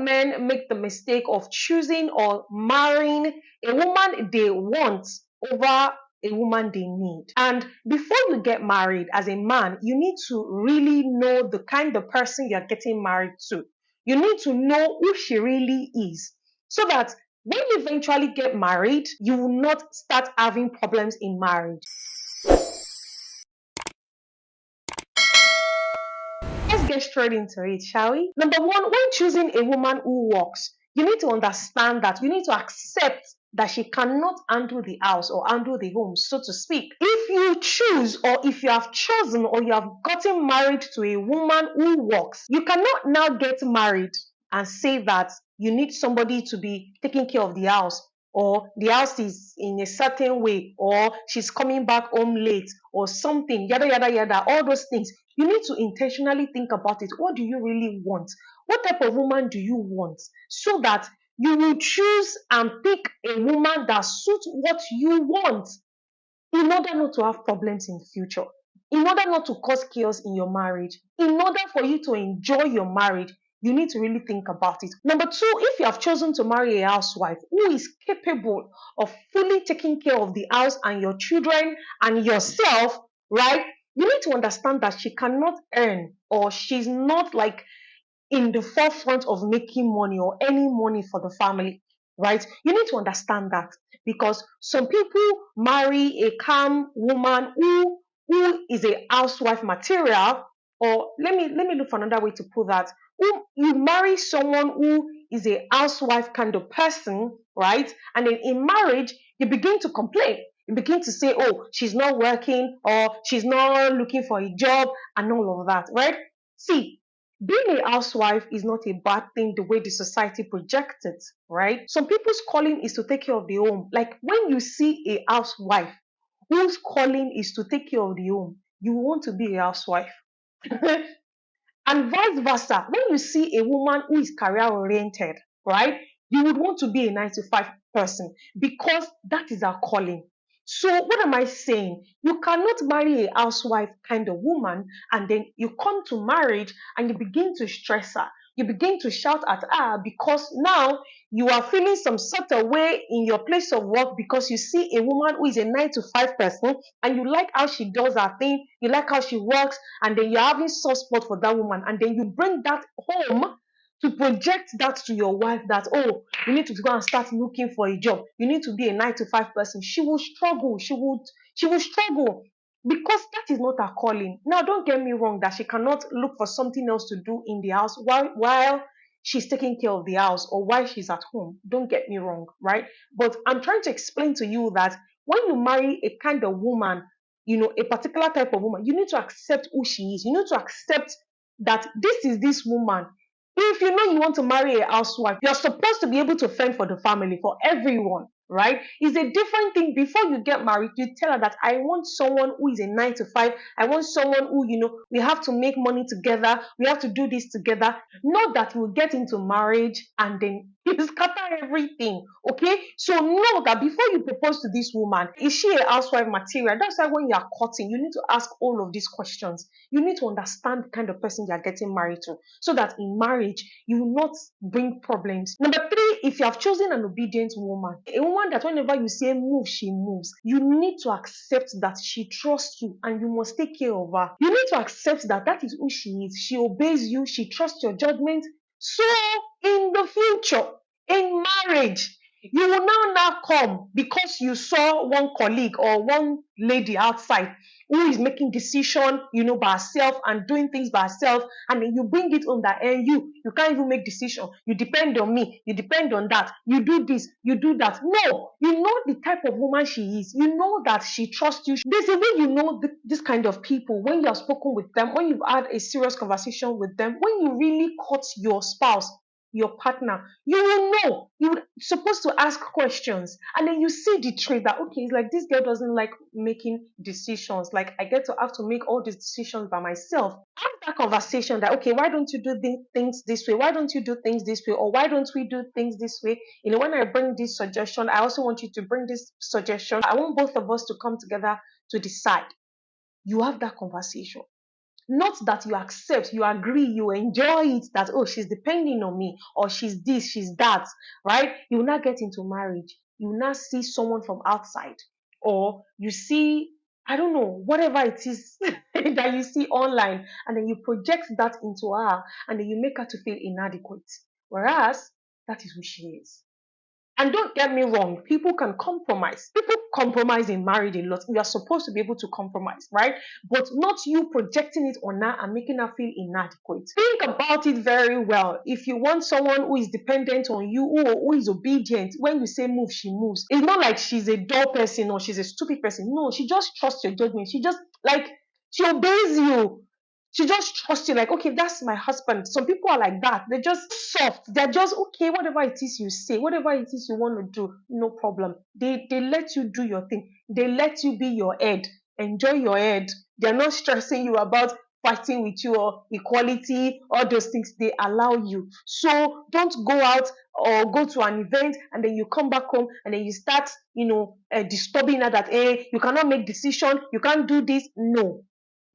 men make the mistake of choosing or marrying a woman they want over a woman they need. And before you get married as a man, you need to really know the kind of person you're getting married to. You need to know who she really is so that when you eventually get married, you will not start having problems in marriage. Let's get straight into it, shall we? Number one, when choosing a woman who works, you need to understand that you need to accept that she cannot handle the house or handle the home, so to speak. If you choose or if you have chosen or you have gotten married to a woman who works, you cannot now get married and say that you need somebody to be taking care of the house, or the house is in a certain way, or she's coming back home late, or something, yada, yada, yada, all those things. You need to intentionally think about it. What do you really want? What type of woman do you want? So that you will choose and pick a woman that suits what you want in order not to have problems in the future, in order not to cause chaos in your marriage, in order for you to enjoy your marriage. You need to really think about it. Number two, if you have chosen to marry a housewife who is capable of fully taking care of the house and your children and yourself, right? You need to understand that she cannot earn, or she's not like in the forefront of making money or any money for the family, right? You need to understand that, because some people marry a calm woman who is a housewife material, or let me look for another way to put that. You marry someone who is a housewife kind of person, right? And then in marriage, you begin to complain. You begin to say, oh, she's not working, or she's not looking for a job, and all of that, right? See, being a housewife is not a bad thing the way the society projects it, right? Some people's calling is to take care of the home. Like when you see a housewife whose calling is to take care of the home, you want to be a housewife. And vice versa, when you see a woman who is career oriented, right, you would want to be a 9 to 5 person, because that is our calling. So what am I saying? You cannot marry a housewife kind of woman and then you come to marriage and you begin to stress her. You begin to shout at her because now you are feeling some sort of way in your place of work because you see a woman who is a 9 to 5 person and you like how she does her thing, you like how she works, and then you're having soft spot for that woman, and then you bring that home to project that to your wife that, oh, you need to go and start looking for a job. You need to be a 9 to 5 person. She will struggle. She will struggle because that is not her calling. Now, don't get me wrong that she cannot look for something else to do in the house while she's taking care of the house or while she's at home. Don't get me wrong, right? But I'm trying to explain to you that when you marry a kind of woman, a particular type of woman, you need to accept who she is. You need to accept that this is this woman. If you know you want to marry a housewife, you're supposed to be able to fend for the family, for everyone, right? It's a different thing. Before you get married, you tell her that I want someone who is a 9 to 5. I want someone who, we have to make money together. We have to do this together. Not that we'll get into marriage and then you scatter everything, okay? So know that before you propose to this woman, is she a housewife material? That's why when you are courting, you need to ask all of these questions. You need to understand the kind of person you are getting married to, so that in marriage, you will not bring problems. Number three, if you have chosen an obedient woman, a woman that whenever you say move, she moves, you need to accept that she trusts you and you must take care of her. You need to accept that that is who she is. She obeys you, she trusts your judgment. So in the future, in marriage, you will now come because you saw one colleague or one lady outside who is making decision, by herself and doing things by herself, and then you bring it on that, and you can't even make decision. You depend on me. You depend on that. You do this. You do that. No, you know the type of woman she is. You know that she trusts you. There's a way you know this kind of people when you have spoken with them, when you've had a serious conversation with them, when you really caught your spouse, your partner, you will know. You're supposed to ask questions, and then you see the trait that, okay, it's like this girl doesn't like making decisions. Like I get to have to make all these decisions by myself. Have that conversation that, okay, why don't you do things this way? Why don't you do things this way? Or why don't we do things this way? When I bring this suggestion, I also want you to bring this suggestion. I want both of us to come together to decide. You have that conversation. Not that you accept, you agree, you enjoy it, that, oh, she's depending on me, or she's this, she's that, right? You will not get into marriage. You will not see someone from outside, or you see, I don't know, whatever it is that you see online, and then you project that into her, and then you make her to feel inadequate. Whereas that is who she is. And don't get me wrong, people can compromise. People compromise in marriage a lot. You are supposed to be able to compromise, right? But not you projecting it on her and making her feel inadequate. Think about it very well. If you want someone who is dependent on you, who is obedient, when you say move, she moves. It's not like she's a dull person or she's a stupid person. No, she just trusts your judgment. She just, like, she obeys you. She just trusts you, like, okay, that's my husband. Some people are like that. They're just soft. They're just, okay, whatever it is you say, whatever it is you want to do, no problem. They let you do your thing. They let you be your head. Enjoy your head. They're not stressing you about fighting with you or equality, all those things. They allow you. So don't go out or go to an event and then you come back home and then you start, disturbing her that, hey, you cannot make decision, you can't do this. No.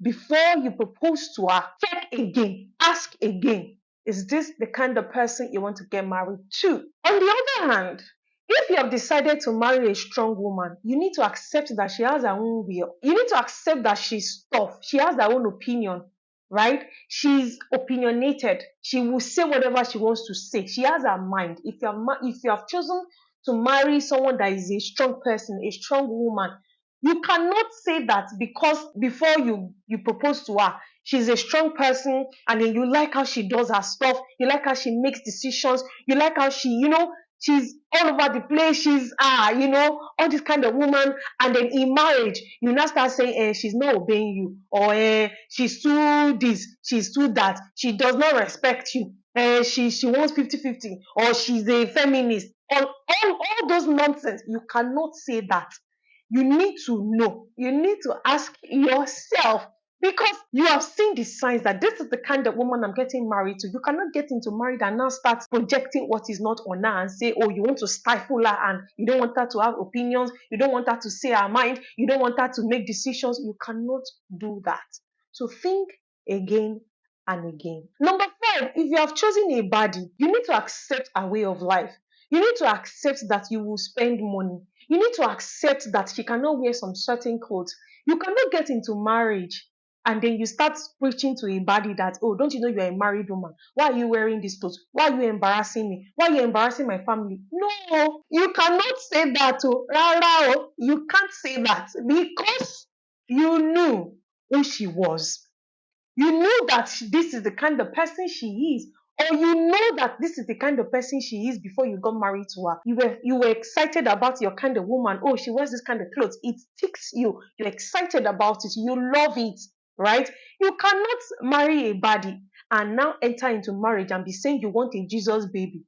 Before you propose to her, check again, ask again. Is this the kind of person you want to get married to? On the other hand, if you have decided to marry a strong woman, you need to accept that she has her own will. You need to accept that she's tough. She has her own opinion, right? She's opinionated. She will say whatever she wants to say. She has her mind. If you have chosen to marry someone that is a strong person, a strong woman, you cannot say that because before you propose to her, she's a strong person, and then you like how she does her stuff, you like how she makes decisions, you like how she's all over the place, she's all this kind of woman, and then in marriage, you now start saying, she's not obeying you, or she's too this, she's too that, she does not respect you, she wants 50-50, or she's a feminist, all those nonsense. You cannot say that. You need to know. You need to ask yourself, because you have seen the signs that this is the kind of woman I'm getting married to. You cannot get into marriage and now start projecting what is not on her and say, oh, you want to stifle her and you don't want her to have opinions. You don't want her to say her mind. You don't want her to make decisions. You cannot do that. So think again and again. Number 5, if you have chosen a body, you need to accept a way of life. You need to accept that you will spend money. You need to accept that she cannot wear some certain clothes. You cannot get into marriage and then you start preaching to a body that, oh, don't you know you're a married woman? Why are you wearing these clothes? Why are you embarrassing me? Why are you embarrassing my family? No, you cannot say that. Oh, you can't say that because you knew who she was. You know that this is the kind of person she is, or you know that this is the kind of person she is before you got married to her. You were excited about your kind of woman. Oh, she wears this kind of clothes. It ticks you. You're excited about it. You love it, right? You cannot marry a body and now enter into marriage and be saying you want a Jesus baby.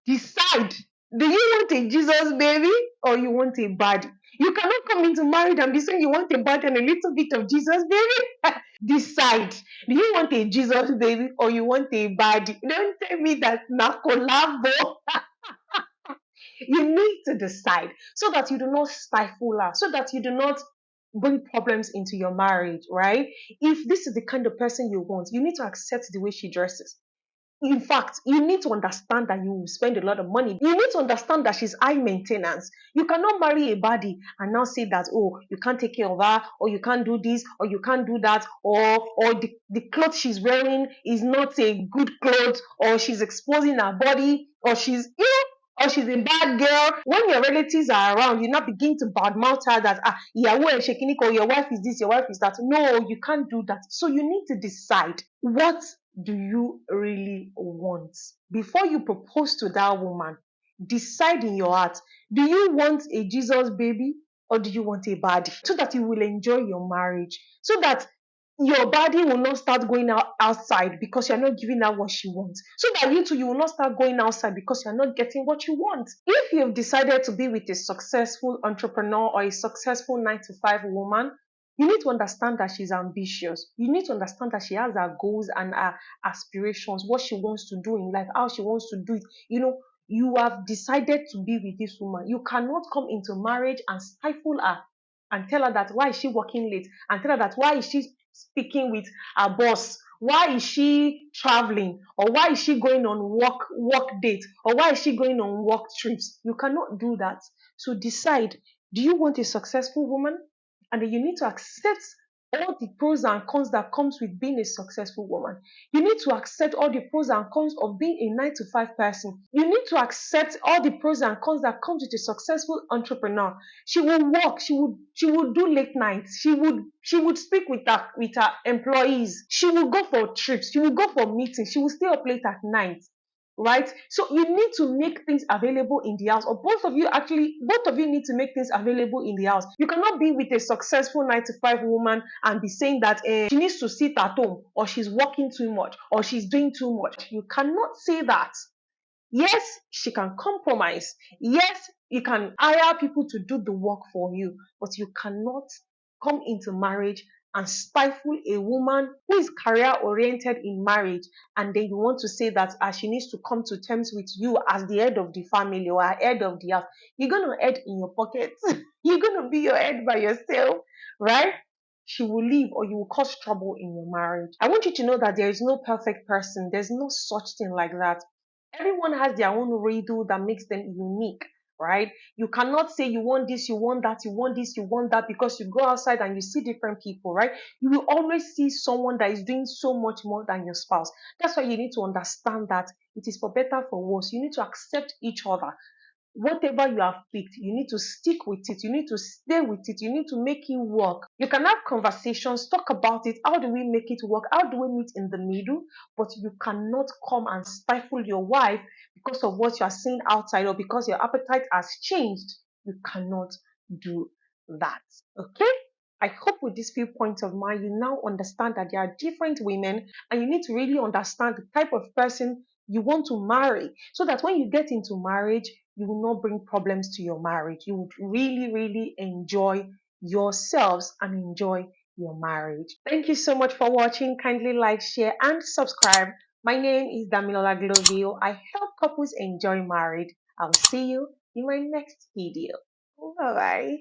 Decide. Do you want a Jesus baby or you want a body? You cannot come into marriage and be saying you want a body and a little bit of Jesus baby. Decide. Do you want a Jesus baby or you want a body? Don't tell me that na collabo. You need to decide so that you do not stifle her, so that you do not bring problems into your marriage, right? If this is the kind of person you want, you need to accept the way she dresses. In fact, you need to understand that you will spend a lot of money. You need to understand that she's high maintenance. You cannot marry a body and now say that, oh, you can't take care of her, or you can't do this, or you can't do that, or the clothes she's wearing is not a good clothes, or she's exposing her body, or she's, or she's a bad girl. When your relatives are around, you not begin to badmouth her that, your wife is this, your wife is that. No, you can't do that. So you need to decide, what do you really want? Before you propose to that woman, decide in your heart, do you want a Jesus baby or do you want a body? So that you will enjoy your marriage. So that your body will not start going outside because you're not giving her what she wants. So that you too, you will not start going outside because you're not getting what you want. If you've decided to be with a successful entrepreneur or a successful 9-to-5 woman, you need to understand that she's ambitious. You need to understand that she has her goals and her aspirations, what she wants to do in life, how she wants to do it. You have decided to be with this woman. You cannot come into marriage and stifle her and tell her that why is she working late, and tell her that why is she speaking with her boss? Why is she traveling? Or why is she going on work date? Or why is she going on work trips? You cannot do that. So decide, do you want a successful woman? And then you need to accept all the pros and cons that comes with being a successful woman. You need to accept all the pros and cons of being a 9 to 5 person. You need to accept all the pros and cons that comes with a successful entrepreneur. She will work, she will do late nights, she would speak with her employees, she will go for trips, she will go for meetings, she will stay up late at night, right? So you need to make things available in the house, or both of you need to make things available in the house. You cannot be with a successful 9 to 5 woman and be saying that she needs to sit at home, or she's working too much, or she's doing too much. You cannot say that. Yes, she can compromise. Yes, you can hire people to do the work for you, but you cannot come into marriage and stifle a woman who is career oriented in marriage, and then you want to say that she needs to come to terms with you as the head of the family or head of the house. You're going to head in your pocket. You're going to be your head by yourself, right? She will leave, or you will cause trouble in your marriage. I want you to know that there is no perfect person. There's no such thing like that. Everyone has their own riddle that makes them unique, right? You cannot say you want this, you want that, you want this, you want that, because you go outside and you see different people, right? You will always see someone that is doing so much more than your spouse. That's why you need to understand that it is for better, for worse. You need to accept each other. Whatever you have picked, you need to stick with it. You need to stay with it. You need to make it work. You can have conversations, talk about it. How do we make it work? How do we meet in the middle? But you cannot come and stifle your wife because of what you are seeing outside, or because your appetite has changed. You cannot do that. Okay? I hope with these few points of mine, you now understand that there are different women, and you need to really understand the type of person you want to marry, so that when you get into marriage, you will not bring problems to your marriage. You would really, really enjoy yourselves and enjoy your marriage. Thank you so much for watching. Kindly like, share, and subscribe. My name is Damilola Glovio. I help couples enjoy marriage. I'll see you in my next video. Bye bye.